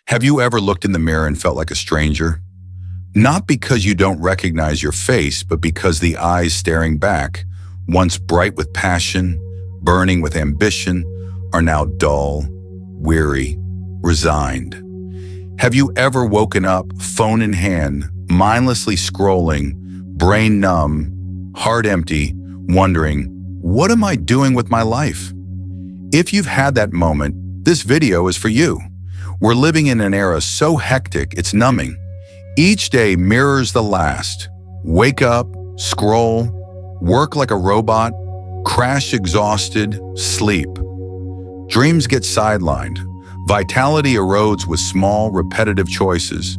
Have you ever looked in the mirror and felt like a stranger? Not because you don't recognize your face, but because the eyes staring back, once bright with passion, burning with ambition, are now dull, weary, resigned. Have you ever woken up, phone in hand, mindlessly scrolling, brain numb, heart empty, wondering, what am I doing with my life? If you've had that moment, this video is for you. We're living in an era so hectic, it's numbing. Each day mirrors the last. Wake up, scroll, work like a robot, crash exhausted, sleep. Dreams get sidelined. Vitality erodes with small, repetitive choices.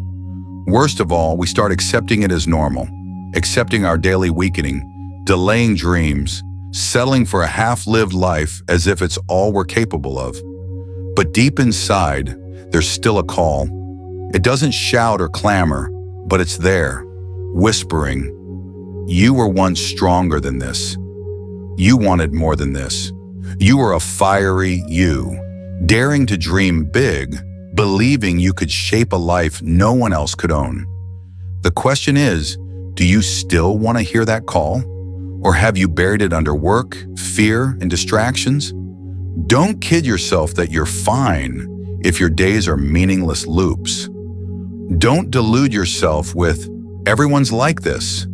Worst of all, we start accepting it as normal, accepting our daily weakening, delaying dreams, settling for a half-lived life as if it's all we're capable of. But deep inside, there's still a call. It doesn't shout or clamor, but it's there, whispering, "You were once stronger than this. You wanted more than this. You were a fiery you, daring to dream big, believing you could shape a life no one else could own." The question is, do you still want to hear that call? Or have you buried it under work, fear, and distractions? Don't kid yourself that you're fine if your days are meaningless loops. Don't delude yourself with, "Everyone's like this."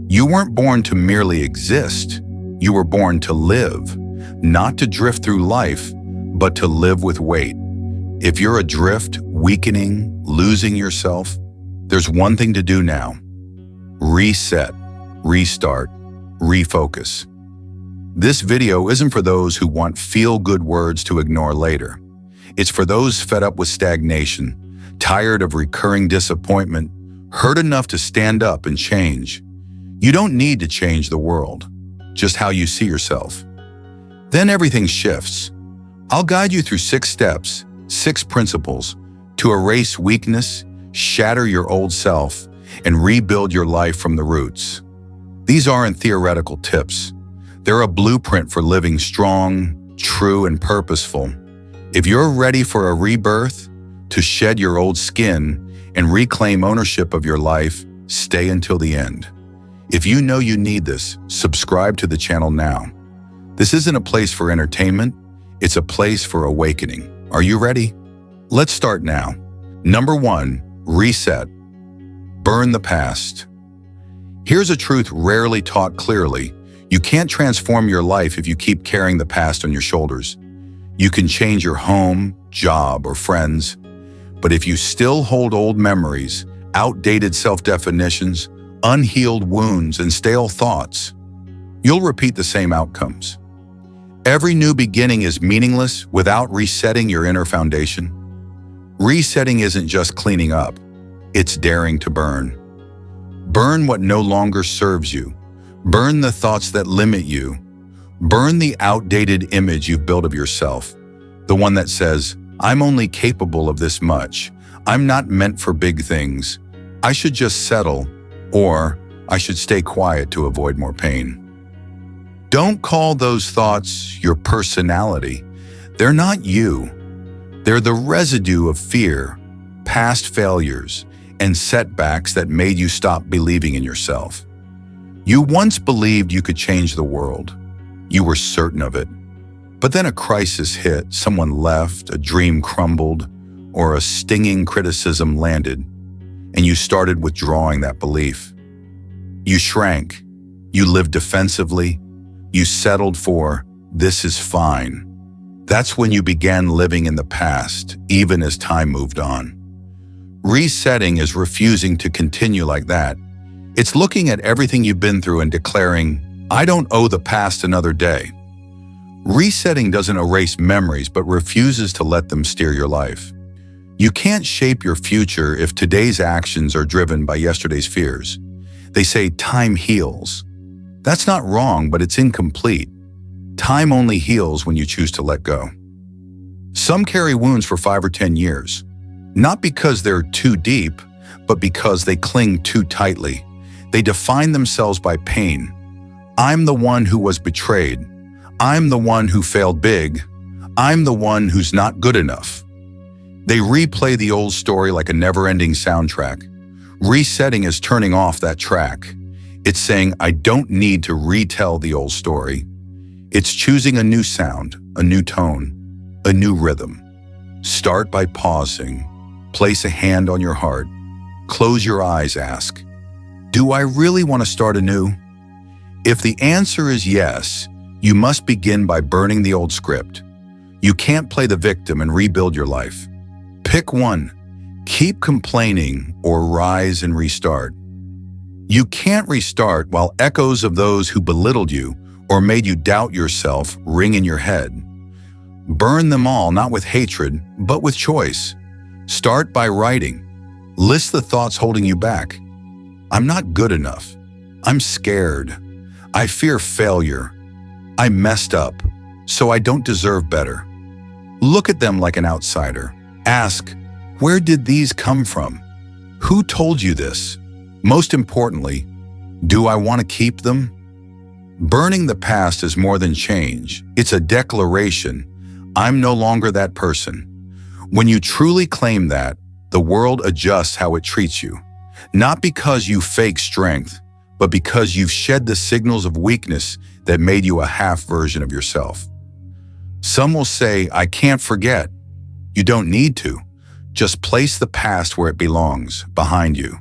You weren't born to merely exist. You were born to live, not to drift through life, but to live with weight. If you're adrift, weakening, losing yourself, there's one thing to do now. Reset, restart, refocus. This video isn't for those who want feel-good words to ignore later. It's for those fed up with stagnation, tired of recurring disappointment, hurt enough to stand up and change. You don't need to change the world, just how you see yourself. Then everything shifts. I'll guide you through 6 steps, 6 principles to erase weakness, shatter your old self, and rebuild your life from the roots. These aren't theoretical tips. They're a blueprint for living strong, true, and purposeful. If you're ready for a rebirth, to shed your old skin and reclaim ownership of your life, stay until the end. If you know you need this, subscribe to the channel now. This isn't a place for entertainment, it's a place for awakening. Are you ready? Let's start now. Number 1, reset. Burn the past. Here's a truth rarely taught clearly. You can't transform your life if you keep carrying the past on your shoulders. You can change your home, job, or friends, but if you still hold old memories, outdated self-definitions, unhealed wounds, and stale thoughts, you'll repeat the same outcomes. Every new beginning is meaningless without resetting your inner foundation. Resetting isn't just cleaning up, it's daring to burn. Burn what no longer serves you. Burn the thoughts that limit you. Burn the outdated image you've built of yourself, the one that says, "I'm only capable of this much. I'm not meant for big things. I should just settle," or "I should stay quiet to avoid more pain." Don't call those thoughts your personality. They're not you. They're the residue of fear, past failures, and setbacks that made you stop believing in yourself. You once believed you could change the world. You were certain of it. But then a crisis hit, someone left, a dream crumbled, or a stinging criticism landed, and you started withdrawing that belief. You shrank. You lived defensively. You settled for, "This is fine." That's when you began living in the past, even as time moved on. Resetting is refusing to continue like that. It's looking at everything you've been through and declaring, "I don't owe the past another day." Resetting doesn't erase memories, but refuses to let them steer your life. You can't shape your future if today's actions are driven by yesterday's fears. They say time heals. That's not wrong, but it's incomplete. Time only heals when you choose to let go. Some carry wounds for 5 or 10 years, not because they're too deep, but because they cling too tightly. They define themselves by pain. "I'm the one who was betrayed. I'm the one who failed big. I'm the one who's not good enough." They replay the old story like a never-ending soundtrack. Resetting is turning off that track. It's saying, I don't need to retell the old story. It's choosing a new sound, a new tone, a new rhythm. Start by pausing. Place a hand on your heart. Close your eyes, ask, do I really want to start anew? If the answer is yes, you must begin by burning the old script. You can't play the victim and rebuild your life. Pick one. Keep complaining or rise and restart. You can't restart while echoes of those who belittled you or made you doubt yourself ring in your head. Burn them all, not with hatred, but with choice. Start by writing. List the thoughts holding you back. I'm not good enough. I'm scared. I fear failure. I messed up, so I don't deserve better. Look at them like an outsider. Ask, where did these come from? Who told you this? Most importantly, do I want to keep them? Burning the past is more than change. It's a declaration. I'm no longer that person. When you truly claim that, the world adjusts how it treats you. Not because you fake strength, but because you've shed the signals of weakness that made you a half version of yourself. Some will say, I can't forget. You don't need to. Just place the past where it belongs, behind you.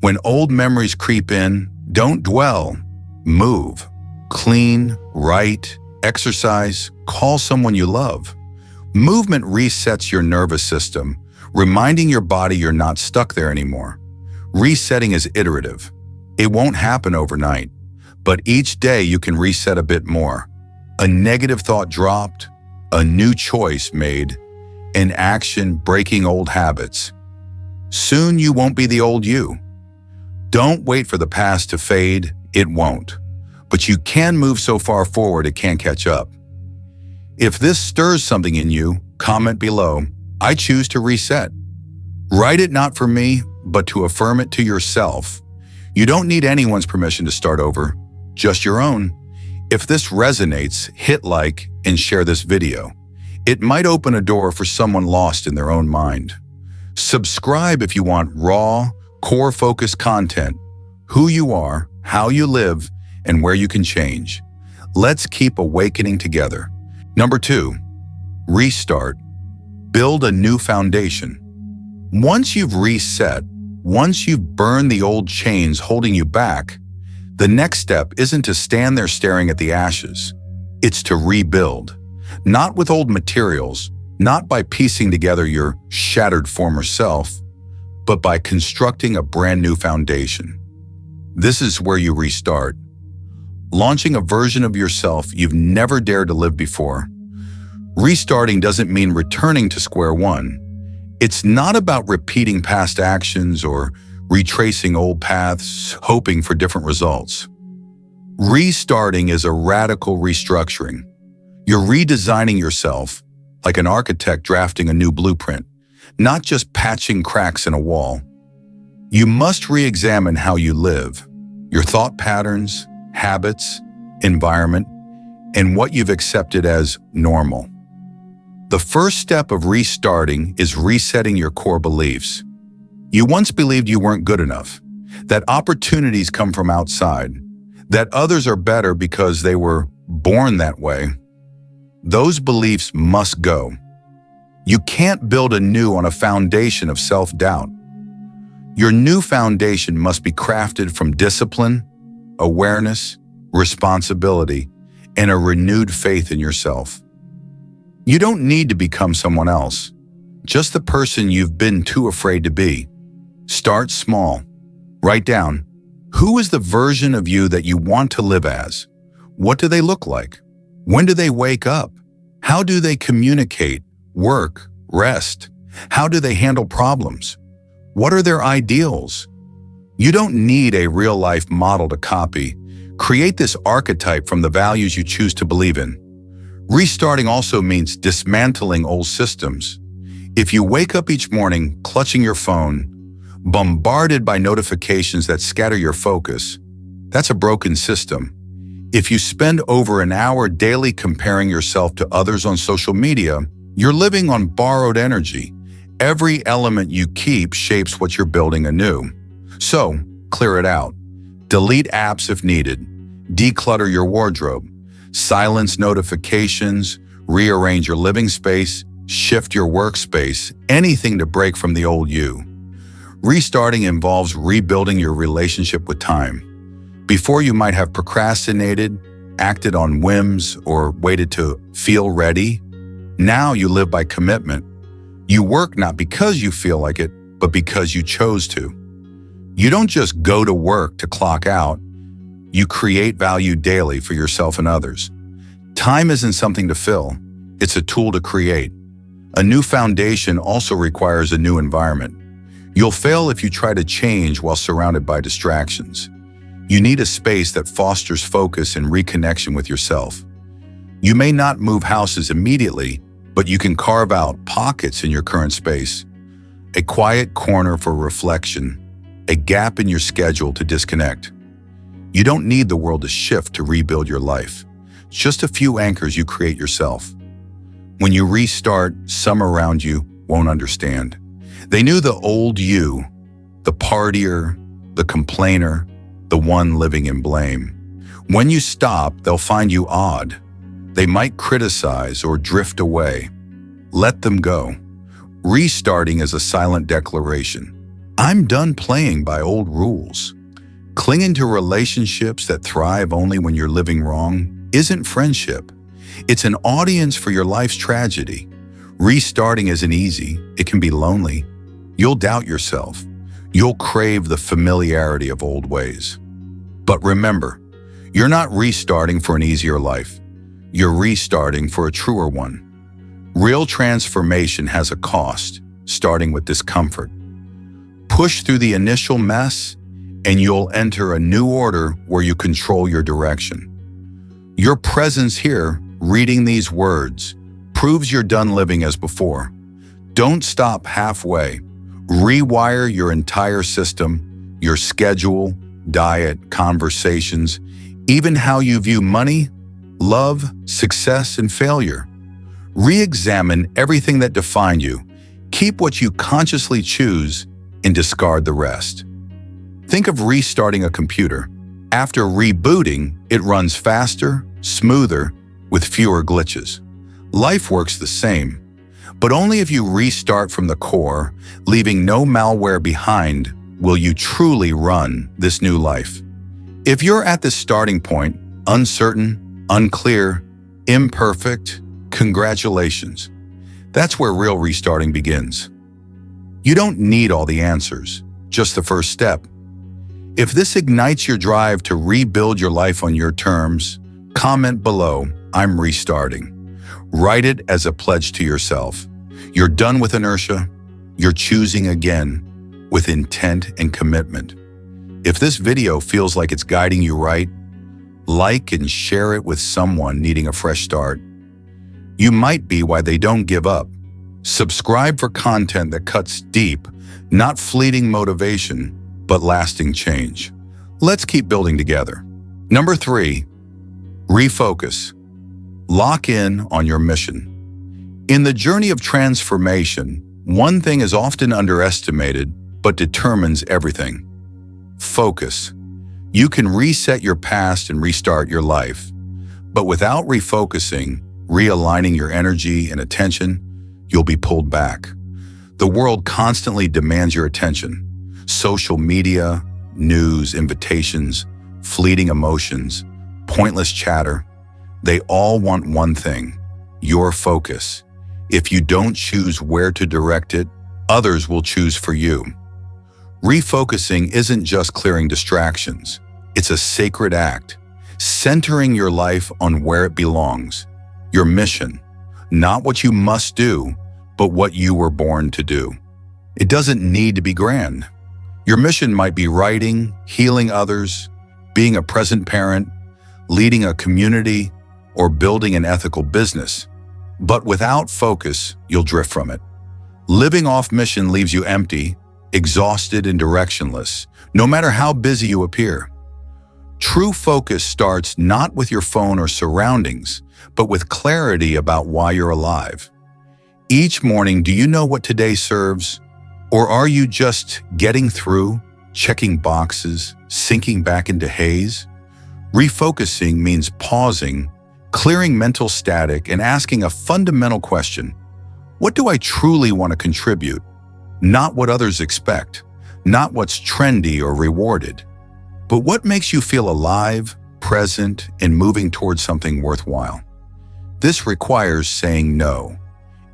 When old memories creep in, don't dwell. Move. Clean, write, exercise, call someone you love. Movement resets your nervous system, reminding your body you're not stuck there anymore. Resetting is iterative. It won't happen overnight, but each day you can reset a bit more. A negative thought dropped, a new choice made, an action breaking old habits. Soon you won't be the old you. Don't wait for the past to fade, it won't. But you can move so far forward it can't catch up. If this stirs something in you, comment below, I choose to reset. Write it not for me, but to affirm it to yourself. You don't need anyone's permission to start over, just your own. If this resonates, hit like and share this video. It might open a door for someone lost in their own mind. Subscribe if you want raw, core-focused content, who you are, how you live, and where you can change. Let's keep awakening together. Number 2, restart. Build a new foundation. Once you've reset, once you've burned the old chains holding you back, the next step isn't to stand there staring at the ashes. It's to rebuild. Not with old materials, not by piecing together your shattered former self, but by constructing a brand new foundation. This is where you restart. Launching a version of yourself you've never dared to live before. Restarting doesn't mean returning to square one. It's not about repeating past actions or retracing old paths, hoping for different results. Restarting is a radical restructuring. You're redesigning yourself like an architect drafting a new blueprint, not just patching cracks in a wall. You must re-examine how you live, your thought patterns, habits, environment, and what you've accepted as normal. The first step of restarting is resetting your core beliefs. You once believed you weren't good enough, that opportunities come from outside, that others are better because they were born that way. Those beliefs must go. You can't build anew on a foundation of self-doubt. Your new foundation must be crafted from discipline, awareness, responsibility, and a renewed faith in yourself. You don't need to become someone else, just the person you've been too afraid to be. Start small. Write down, who is the version of you that you want to live as? What do they look like? When do they wake up? How do they communicate, work, rest? How do they handle problems? What are their ideals? You don't need a real-life model to copy. Create this archetype from the values you choose to believe in. Restarting also means dismantling old systems. If you wake up each morning clutching your phone, bombarded by notifications that scatter your focus, that's a broken system. If you spend over an hour daily comparing yourself to others on social media, you're living on borrowed energy. Every element you keep shapes what you're building anew. So, clear it out. Delete apps if needed. Declutter your wardrobe. Silence notifications. Rearrange your living space. Shift your workspace. Anything to break from the old you. Restarting involves rebuilding your relationship with time. Before, you might have procrastinated, acted on whims, or waited to feel ready. Now you live by commitment. You work not because you feel like it, but because you chose to. You don't just go to work to clock out. You create value daily for yourself and others. Time isn't something to fill. It's a tool to create. A new foundation also requires a new environment. You'll fail if you try to change while surrounded by distractions. You need a space that fosters focus and reconnection with yourself. You may not move houses immediately, but you can carve out pockets in your current space. A quiet corner for reflection, a gap in your schedule to disconnect. You don't need the world to shift to rebuild your life. Just a few anchors you create yourself. When you restart, some around you won't understand. They knew the old you, the partier, the complainer, the one living in blame. When you stop, they'll find you odd. They might criticize or drift away. Let them go. Restarting is a silent declaration. I'm done playing by old rules. Clinging to relationships that thrive only when you're living wrong isn't friendship. It's an audience for your life's tragedy. Restarting isn't easy. It can be lonely. You'll doubt yourself. You'll crave the familiarity of old ways. But remember, you're not restarting for an easier life. You're restarting for a truer one. Real transformation has a cost, starting with discomfort. Push through the initial mess, and you'll enter a new order where you control your direction. Your presence here, reading these words, proves you're done living as before. Don't stop halfway. Rewire your entire system, your schedule, diet, conversations, even how you view money, love, success, and failure. Re-examine everything that defined you. Keep what you consciously choose and discard the rest. Think of restarting a computer. After rebooting, it runs faster, smoother, with fewer glitches. Life works the same, but only if you restart from the core, leaving no malware behind, will you truly run this new life. If you're at this starting point, uncertain, unclear, imperfect, congratulations. That's where real restarting begins. You don't need all the answers, just the first step. If this ignites your drive to rebuild your life on your terms, comment below, I'm restarting. Write it as a pledge to yourself. You're done with inertia. You're choosing again with intent and commitment. If this video feels like it's guiding you right, like and share it with someone needing a fresh start. You might be why they don't give up. Subscribe for content that cuts deep, not fleeting motivation, but lasting change. Let's keep building together. Number 3, refocus. Lock in on your mission. In the journey of transformation, one thing is often underestimated, but determines everything. Focus. You can reset your past and restart your life. But without refocusing, realigning your energy and attention, you'll be pulled back. The world constantly demands your attention. Social media, news, invitations, fleeting emotions, pointless chatter. They all want one thing, your focus. If you don't choose where to direct it, others will choose for you. Refocusing isn't just clearing distractions. It's a sacred act, centering your life on where it belongs, your mission, not what you must do, but what you were born to do. It doesn't need to be grand. Your mission might be writing, healing others, being a present parent, leading a community, or building an ethical business. But without focus, you'll drift from it. Living off mission leaves you empty, exhausted, and directionless, no matter how busy you appear. True focus starts not with your phone or surroundings, but with clarity about why you're alive. Each morning, do you know what today serves? Or are you just getting through, checking boxes, sinking back into haze? Refocusing means pausing, clearing mental static, and asking a fundamental question. What do I truly want to contribute? Not what others expect, not what's trendy or rewarded, but what makes you feel alive, present, and moving towards something worthwhile. This requires saying no.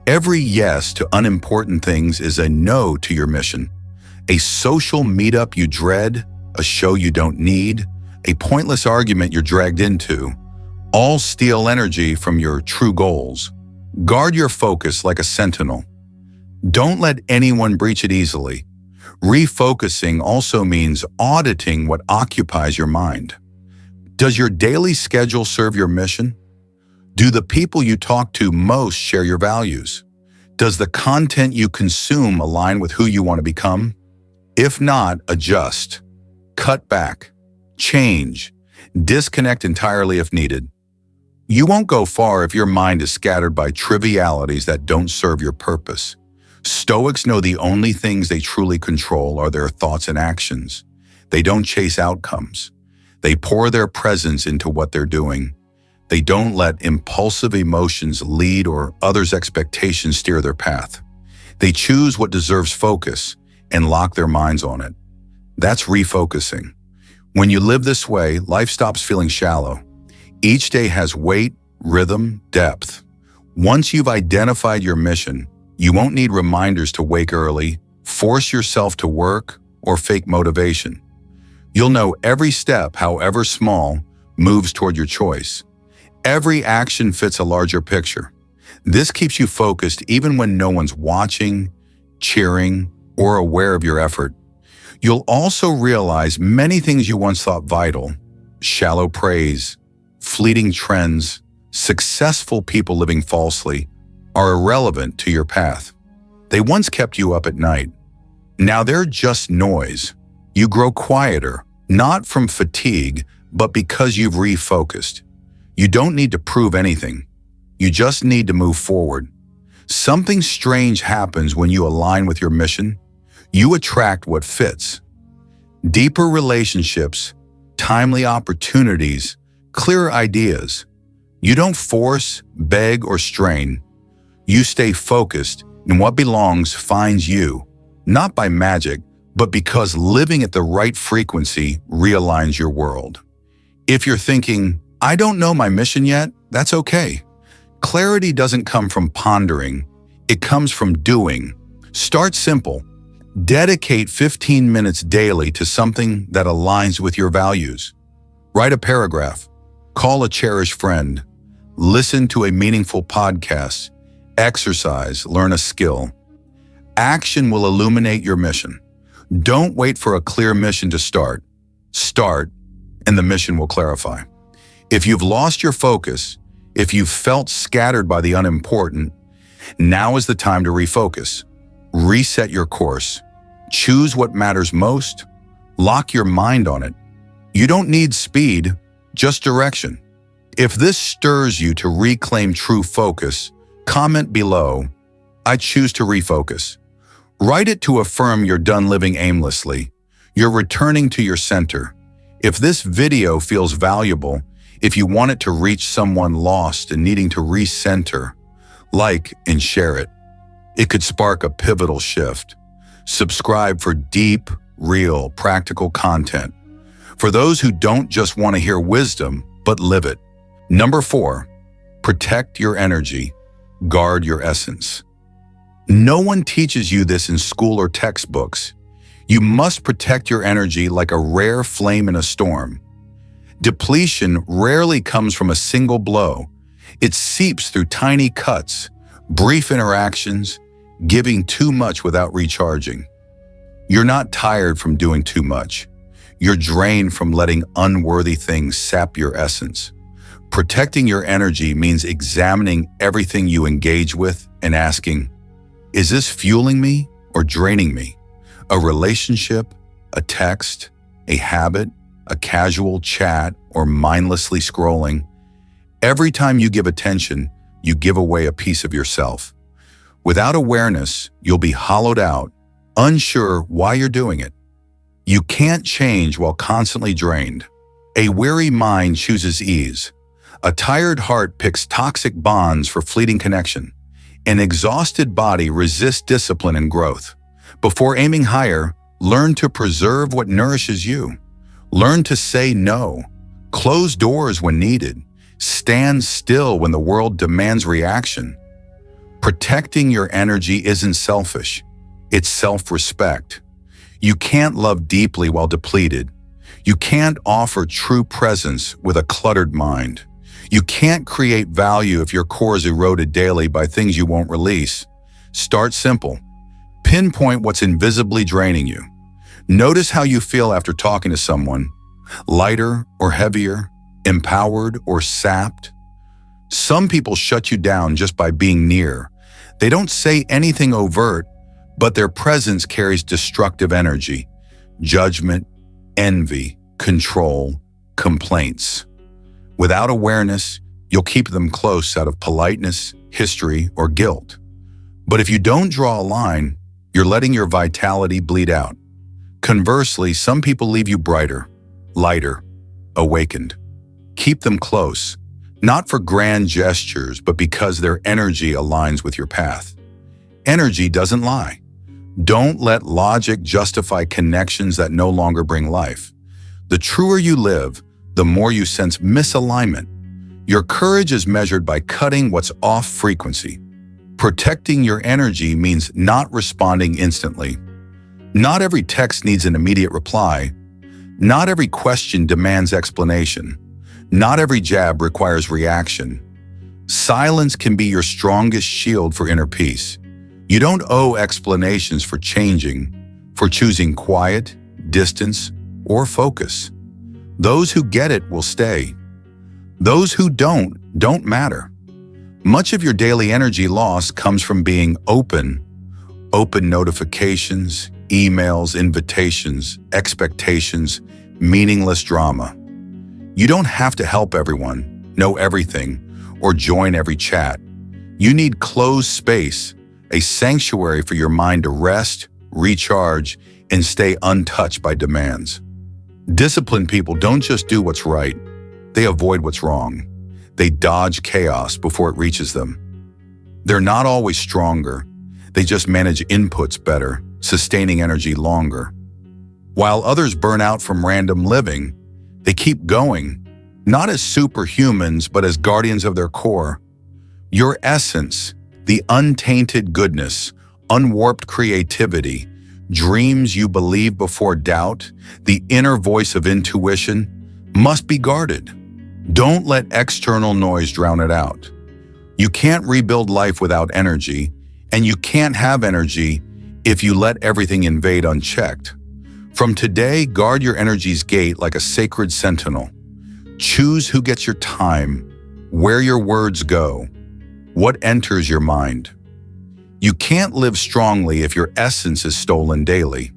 Every yes to unimportant things is a no to your mission. A social meetup you dread, a show you don't need, a pointless argument you're dragged into, all steal energy from your true goals. Guard your focus like a sentinel. Don't let anyone breach it easily. Refocusing also means auditing what occupies your mind. Does your daily schedule serve your mission? Do the people you talk to most share your values? Does the content you consume align with who you want to become? If not, adjust. Cut back. Change. Disconnect entirely if needed. You won't go far if your mind is scattered by trivialities that don't serve your purpose. Stoics know the only things they truly control are their thoughts and actions. They don't chase outcomes. They pour their presence into what they're doing. They don't let impulsive emotions lead or others' expectations steer their path. They choose what deserves focus and lock their minds on it. That's refocusing. When you live this way, life stops feeling shallow. Each day has weight, rhythm, depth. Once you've identified your mission, you won't need reminders to wake early, force yourself to work, or fake motivation. You'll know every step, however small, moves toward your choice. Every action fits a larger picture. This keeps you focused even when no one's watching, cheering, or aware of your effort. You'll also realize many things you once thought vital, shallow praise, fleeting trends, successful people living falsely, are irrelevant to your path. They once kept you up at night. Now they're just noise. You grow quieter, not from fatigue, but because you've refocused. You don't need to prove anything. You just need to move forward. Something strange happens when you align with your mission. You attract what fits. Deeper relationships, timely opportunities, clearer ideas. You don't force, beg, or strain. You stay focused, and what belongs finds you, not by magic, but because living at the right frequency realigns your world. If you're thinking, I don't know my mission yet, that's okay. Clarity doesn't come from pondering, it comes from doing. Start simple. Dedicate 15 minutes daily to something that aligns with your values. Write a paragraph, call a cherished friend, listen to a meaningful podcast, exercise, learn a skill. Action will illuminate your mission. Don't wait for a clear mission to start. Start, and the mission will clarify. If you've lost your focus, if you've felt scattered by the unimportant, now is the time to refocus. Reset your course. Choose what matters most. Lock your mind on it. You don't need speed, just direction. If this stirs you to reclaim true focus, comment below, I choose to refocus. Write it to affirm you're done living aimlessly. You're returning to your center. If this video feels valuable, if you want it to reach someone lost and needing to recenter, like and share it. It could spark a pivotal shift. Subscribe for deep, real, practical content. For those who don't just want to hear wisdom, but live it. Number 4, protect your energy. Guard your essence. No one teaches you this in school or textbooks. You must protect your energy like a rare flame in a storm. Depletion rarely comes from a single blow. It seeps through tiny cuts, brief interactions, giving too much without recharging. You're not tired from doing too much. You're drained from letting unworthy things sap your essence. Protecting your energy means examining everything you engage with and asking, is this fueling me or draining me? A relationship, a text, a habit, a casual chat, or mindlessly scrolling. Every time you give attention, you give away a piece of yourself. Without awareness, you'll be hollowed out, unsure why you're doing it. You can't change while constantly drained. A weary mind chooses ease. A tired heart picks toxic bonds for fleeting connection. An exhausted body resists discipline and growth. Before aiming higher, learn to preserve what nourishes you. Learn to say no. Close doors when needed. Stand still when the world demands reaction. Protecting your energy isn't selfish. It's self-respect. You can't love deeply while depleted. You can't offer true presence with a cluttered mind. You can't create value if your core is eroded daily by things you won't release. Start simple. Pinpoint what's invisibly draining you. Notice how you feel after talking to someone. Lighter or heavier? Empowered or sapped? Some people shut you down just by being near. They don't say anything overt, but their presence carries destructive energy, judgment, envy, control, complaints. Without awareness, you'll keep them close out of politeness, history, or guilt. But if you don't draw a line, you're letting your vitality bleed out. Conversely, some people leave you brighter, lighter, awakened. Keep them close, not for grand gestures, but because their energy aligns with your path. Energy doesn't lie. Don't let logic justify connections that no longer bring life. The truer you live, the more you sense misalignment. Your courage is measured by cutting what's off frequency. Protecting your energy means not responding instantly. Not every text needs an immediate reply. Not every question demands explanation. Not every jab requires reaction. Silence can be your strongest shield for inner peace. You don't owe explanations for changing, for choosing quiet, distance, or focus. Those who get it will stay. Those who don't matter. Much of your daily energy loss comes from being open notifications, emails, invitations, expectations, meaningless drama. You don't have to help everyone, know everything, or join every chat. You need closed space, a sanctuary for your mind to rest, recharge, and stay untouched by demands. Disciplined people don't just do what's right, they avoid what's wrong. They dodge chaos before it reaches them. They're not always stronger, they just manage inputs better, sustaining energy longer. While others burn out from random living, they keep going, not as superhumans, but as guardians of their core. Your essence, the untainted goodness, unwarped creativity, dreams you believe before doubt, the inner voice of intuition, must be guarded. Don't let external noise drown it out. You can't rebuild life without energy, and you can't have energy if you let everything invade unchecked. From today, guard your energy's gate like a sacred sentinel. Choose who gets your time, where your words go, what enters your mind. You can't live strongly if your essence is stolen daily.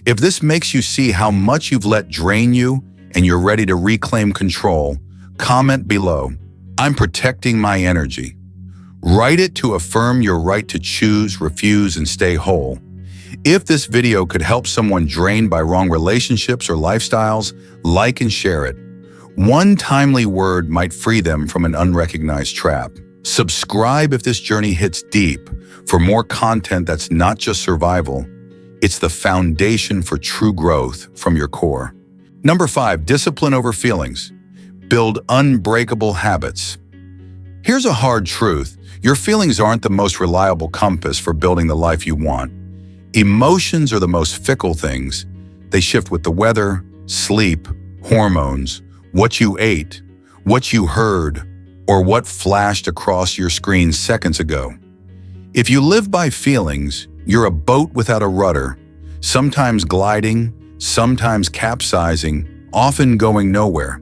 If this makes you see how much you've let drain you and you're ready to reclaim control, comment below, "I'm protecting my energy." Write it to affirm your right to choose, refuse, and stay whole. If this video could help someone drained by wrong relationships or lifestyles, like and share it. One timely word might free them from an unrecognized trap. Subscribe if this journey hits deep for more content that's not just survival, it's the foundation for true growth from your core. Number 5, discipline over feelings. Build unbreakable habits. Here's a hard truth. Your feelings aren't the most reliable compass for building the life you want. Emotions are the most fickle things. They shift with the weather, sleep, hormones, what you ate, what you heard, or what flashed across your screen seconds ago. If you live by feelings, you're a boat without a rudder, sometimes gliding, sometimes capsizing, often going nowhere.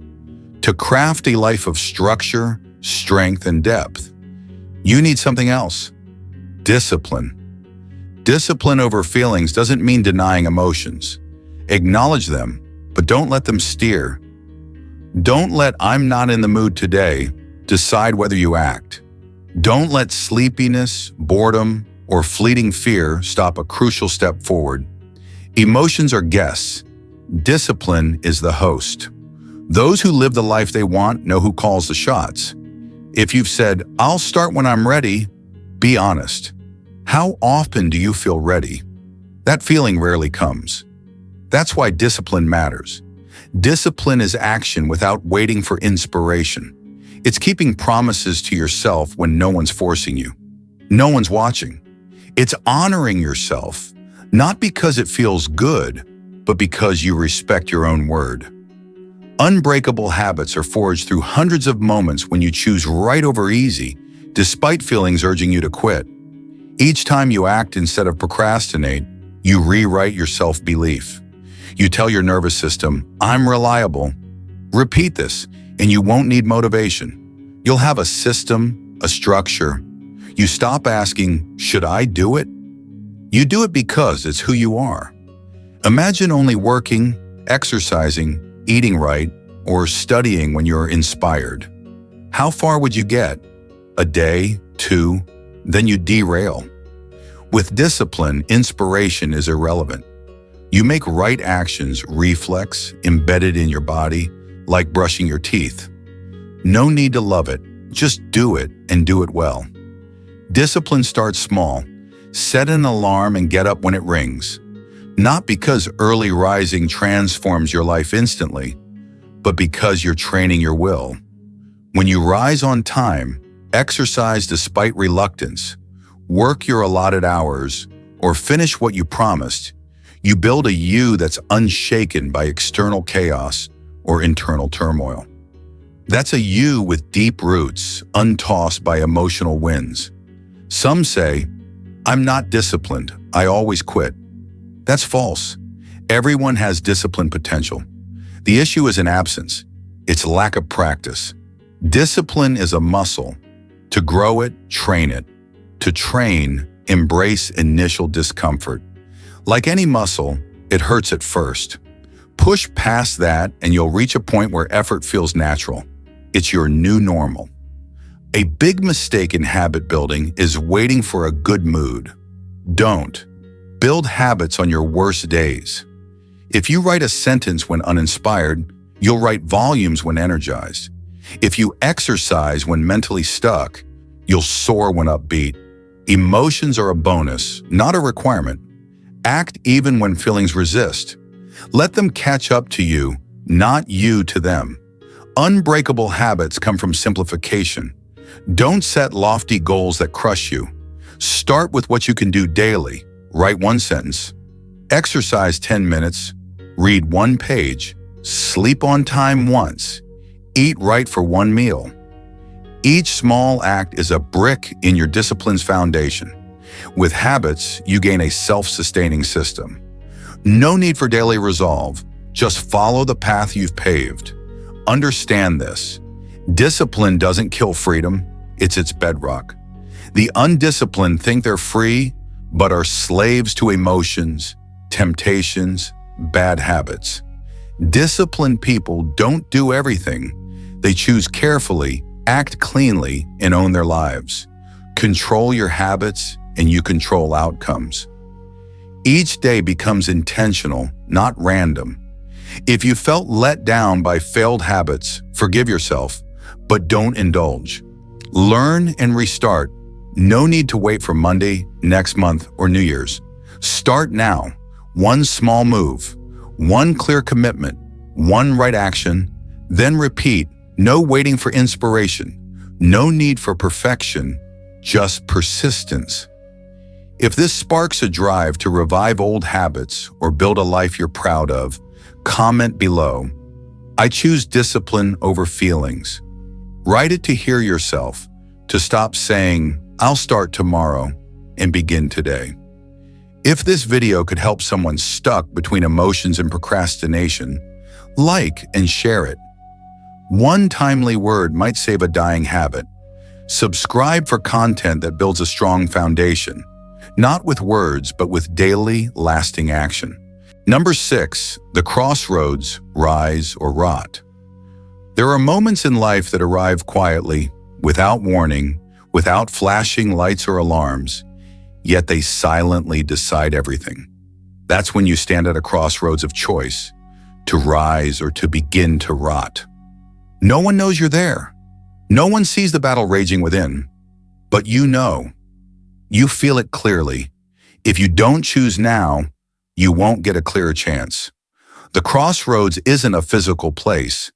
To craft a life of structure, strength, and depth, you need something else: discipline. Discipline over feelings doesn't mean denying emotions. Acknowledge them, but don't let them steer. Don't let "I'm not in the mood today" decide whether you act. Don't let sleepiness, boredom, or fleeting fear stop a crucial step forward. Emotions are guests. Discipline is the host. Those who live the life they want know who calls the shots. If you've said, "I'll start when I'm ready," be honest. How often do you feel ready? That feeling rarely comes. That's why discipline matters. Discipline is action without waiting for inspiration. It's keeping promises to yourself when no one's forcing you. No one's watching. It's honoring yourself, not because it feels good, but because you respect your own word. Unbreakable habits are forged through hundreds of moments when you choose right over easy, despite feelings urging you to quit. Each time you act instead of procrastinate, you rewrite your self-belief. You tell your nervous system, "I'm reliable." Repeat this, and you won't need motivation. You'll have a system, a structure. You stop asking, "Should I do it?" You do it because it's who you are. Imagine only working, exercising, eating right, or studying when you're inspired. How far would you get? A day, two, then you derail. With discipline, inspiration is irrelevant. You make right actions reflex, embedded in your body, like brushing your teeth. No need to love it, just do it and do it well. Discipline starts small. Set an alarm and get up when it rings. Not because early rising transforms your life instantly, but because you're training your will. When you rise on time, exercise despite reluctance, work your allotted hours, or finish what you promised, you build a you that's unshaken by external chaos or internal turmoil. That's a you with deep roots, untossed by emotional winds. Some say, "I'm not disciplined, I always quit." That's false. Everyone has discipline potential. The issue isn't absence, it's lack of practice. Discipline is a muscle. To grow it, train it. To train, embrace initial discomfort. Like any muscle, it hurts at first. Push past that and you'll reach a point where effort feels natural. It's your new normal. A big mistake in habit building is waiting for a good mood. Don't. Build habits on your worst days. If you write a sentence when uninspired, you'll write volumes when energized. If you exercise when mentally stuck, you'll soar when upbeat. Emotions are a bonus, not a requirement. Act even when feelings resist. Let them catch up to you, not you to them. Unbreakable habits come from simplification. Don't set lofty goals that crush you. Start with what you can do daily. Write one sentence. Exercise 10 minutes. Read one page. Sleep on time once. Eat right for one meal. Each small act is a brick in your discipline's foundation. With habits, you gain a self-sustaining system. No need for daily resolve. Just follow the path you've paved. Understand this. Discipline doesn't kill freedom, it's its bedrock. The undisciplined think they're free, but are slaves to emotions, temptations, bad habits. Disciplined people don't do everything. They choose carefully, act cleanly, and own their lives. Control your habits, and you control outcomes. Each day becomes intentional, not random. If you felt let down by failed habits, forgive yourself, but don't indulge. Learn and restart. No need to wait for Monday, next month, or New Year's. Start now. One small move, one clear commitment, one right action, then repeat. No waiting for inspiration, no need for perfection, just persistence. If this sparks a drive to revive old habits or build a life you're proud of, comment below. I choose discipline over feelings. Write it to hear yourself, to stop saying, "I'll start tomorrow," and begin today. If this video could help someone stuck between emotions and procrastination, like and share it. One timely word might save a dying habit. Subscribe for content that builds a strong foundation, not with words, but with daily, lasting action. Number 6, the crossroads, rise or rot. There are moments in life that arrive quietly, without warning, without flashing lights or alarms. yet they silently decide everything. That's when you stand at a crossroads of choice, to rise or to begin to rot. No one knows you're there. No one sees the battle raging within, but you know. You feel it clearly. If you don't choose now, you won't get a clearer chance. The crossroads isn't a physical place.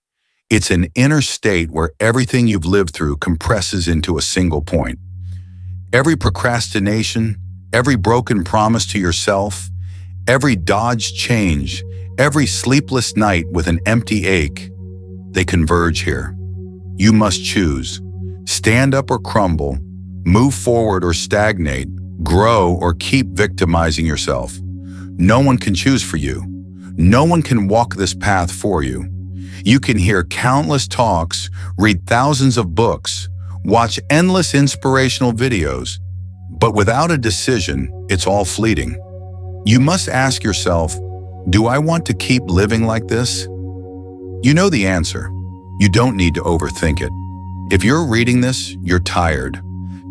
It's an inner state where everything you've lived through compresses into a single point. Every procrastination, every broken promise to yourself, every dodged change, every sleepless night with an empty ache, they converge here. You must choose. Stand up or crumble, move forward or stagnate, grow or keep victimizing yourself. No one can choose for you. No one can walk this path for you. You can hear countless talks, read thousands of books, watch endless inspirational videos, but without a decision, it's all fleeting. You must ask yourself, do I want to keep living like this? You know the answer. You don't need to overthink it. If you're reading this, you're tired.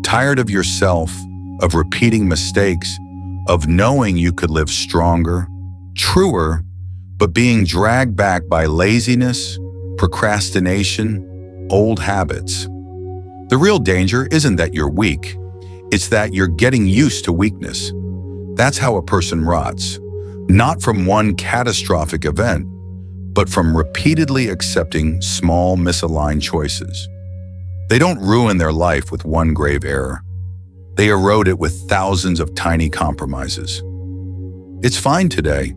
Tired of yourself, of repeating mistakes, of knowing you could live stronger, truer, but being dragged back by laziness, procrastination, old habits. The real danger isn't that you're weak. It's that you're getting used to weakness. That's how a person rots. Not from one catastrophic event, but from repeatedly accepting small misaligned choices. They don't ruin their life with one grave error. They erode it with thousands of tiny compromises. It's fine today.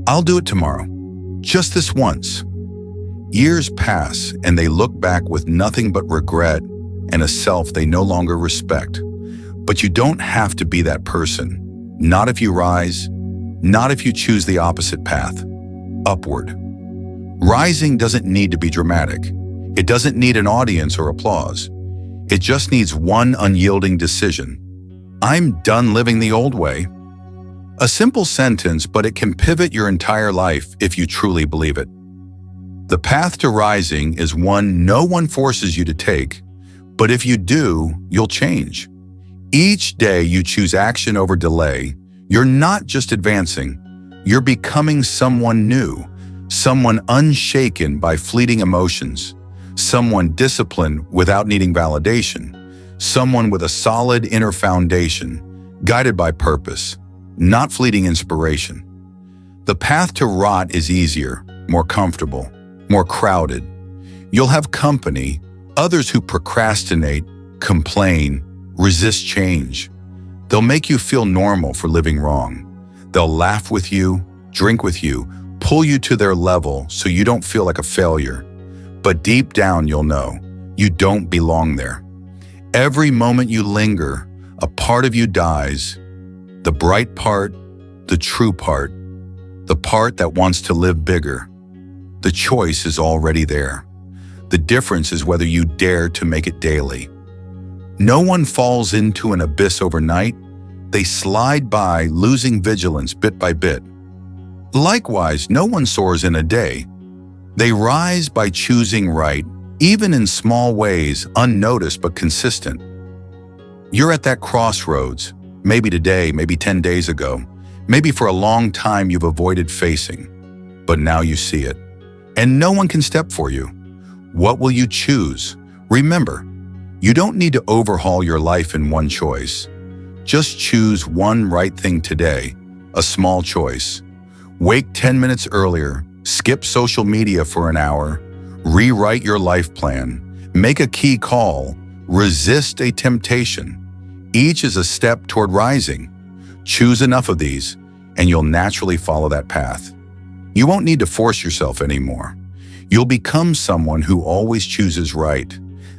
I'll do it tomorrow. Just this once. Years pass and they look back with nothing but regret and a self they no longer respect. But you don't have to be that person. Not if you rise, not if you choose the opposite path, upward. Rising doesn't need to be dramatic. It doesn't need an audience or applause. It just needs one unyielding decision. I'm done living the old way. A simple sentence, but it can pivot your entire life if you truly believe it. The path to rising is one no one forces you to take, but if you do, you'll change. Each day you choose action over delay, you're not just advancing, you're becoming someone new, someone unshaken by fleeting emotions, someone disciplined without needing validation, someone with a solid inner foundation, guided by purpose, not fleeting inspiration. The path to rot is easier, more comfortable, more crowded. You'll have company, others who procrastinate, complain, resist change. They'll make you feel normal for living wrong. They'll laugh with you, drink with you, pull you to their level so you don't feel like a failure. But deep down you'll know, you don't belong there. Every moment you linger, a part of you dies. The bright part, the true part, the part that wants to live bigger. The choice is already there. The difference is whether you dare to make it daily. No one falls into an abyss overnight. They slide by, losing vigilance bit by bit. Likewise, no one soars in a day. They rise by choosing right, even in small ways, unnoticed but consistent. You're at that crossroads, maybe today, maybe 10 days ago, maybe for a long time you've avoided facing, but now you see it. And no one can step for you. What will you choose? Remember, you don't need to overhaul your life in one choice. Just choose one right thing today, a small choice. Wake 10 minutes earlier, skip social media for an hour, rewrite your life plan, make a key call, resist a temptation. Each is a step toward rising. Choose enough of these, and you'll naturally follow that path. You won't need to force yourself anymore. You'll become someone who always chooses right.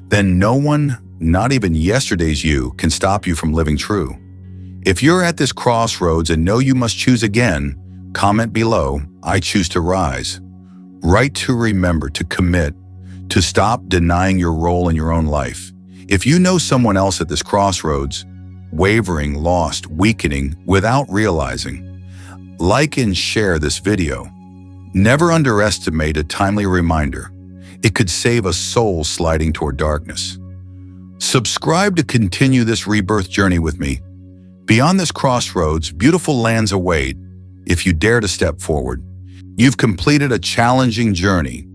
Then no one, not even yesterday's you, can stop you from living true. If you're at this crossroads and know you must choose again, comment below, I choose to rise. Write to remember, to commit, to stop denying your role in your own life. If you know someone else at this crossroads, wavering, lost, weakening, without realizing, like and share this video. Never underestimate a timely reminder. It could save a soul sliding toward darkness. Subscribe to continue this rebirth journey with me. Beyond this crossroads, beautiful lands await if you dare to step forward. You've completed a challenging journey.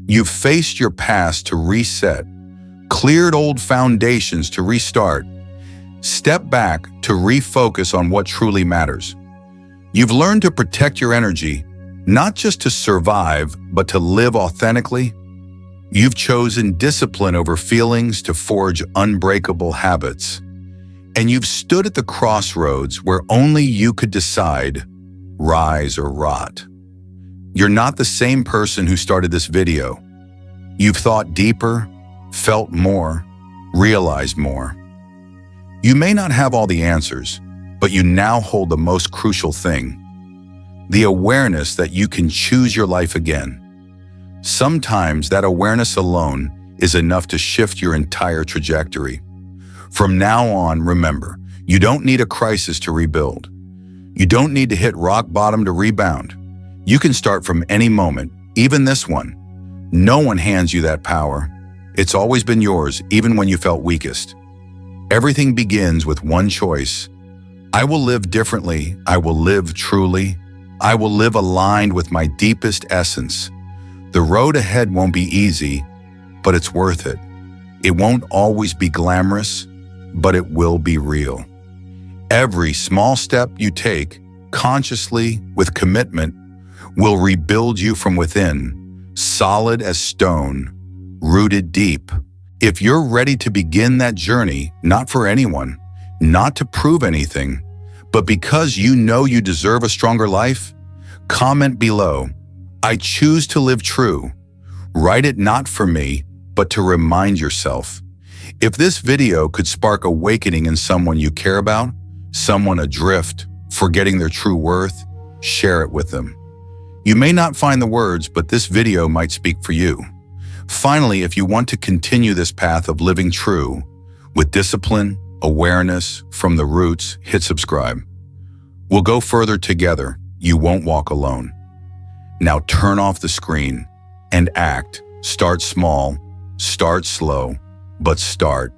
You've faced your past to reset, cleared old foundations to restart, step back to refocus on what truly matters. You've learned to protect your energy, not just to survive, but to live authentically. You've chosen discipline over feelings to forge unbreakable habits. And you've stood at the crossroads where only you could decide, rise or rot. You're not the same person who started this video. You've thought deeper, felt more, realized more. You may not have all the answers, but you now hold the most crucial thing, the awareness that you can choose your life again. Sometimes that awareness alone is enough to shift your entire trajectory. From now on, remember, you don't need a crisis to rebuild. You don't need to hit rock bottom to rebound. You can start from any moment, even this one. No one hands you that power. It's always been yours, even when you felt weakest. Everything begins with one choice. I will live differently. I will live truly. I will live aligned with my deepest essence. The road ahead won't be easy, but it's worth it. It won't always be glamorous, but it will be real. Every small step you take, consciously, with commitment, will rebuild you from within, solid as stone, rooted deep. If you're ready to begin that journey, not for anyone, not to prove anything, but because you know you deserve a stronger life, comment below, I choose to live true. Write it not for me, but to remind yourself. If this video could spark awakening in someone you care about, someone adrift, forgetting their true worth, share it with them. You may not find the words, but this video might speak for you. Finally, if you want to continue this path of living true, with discipline, awareness, from the roots, hit subscribe. We'll go further together. You won't walk alone. Now turn off the screen and act. Start small, start slow, but start.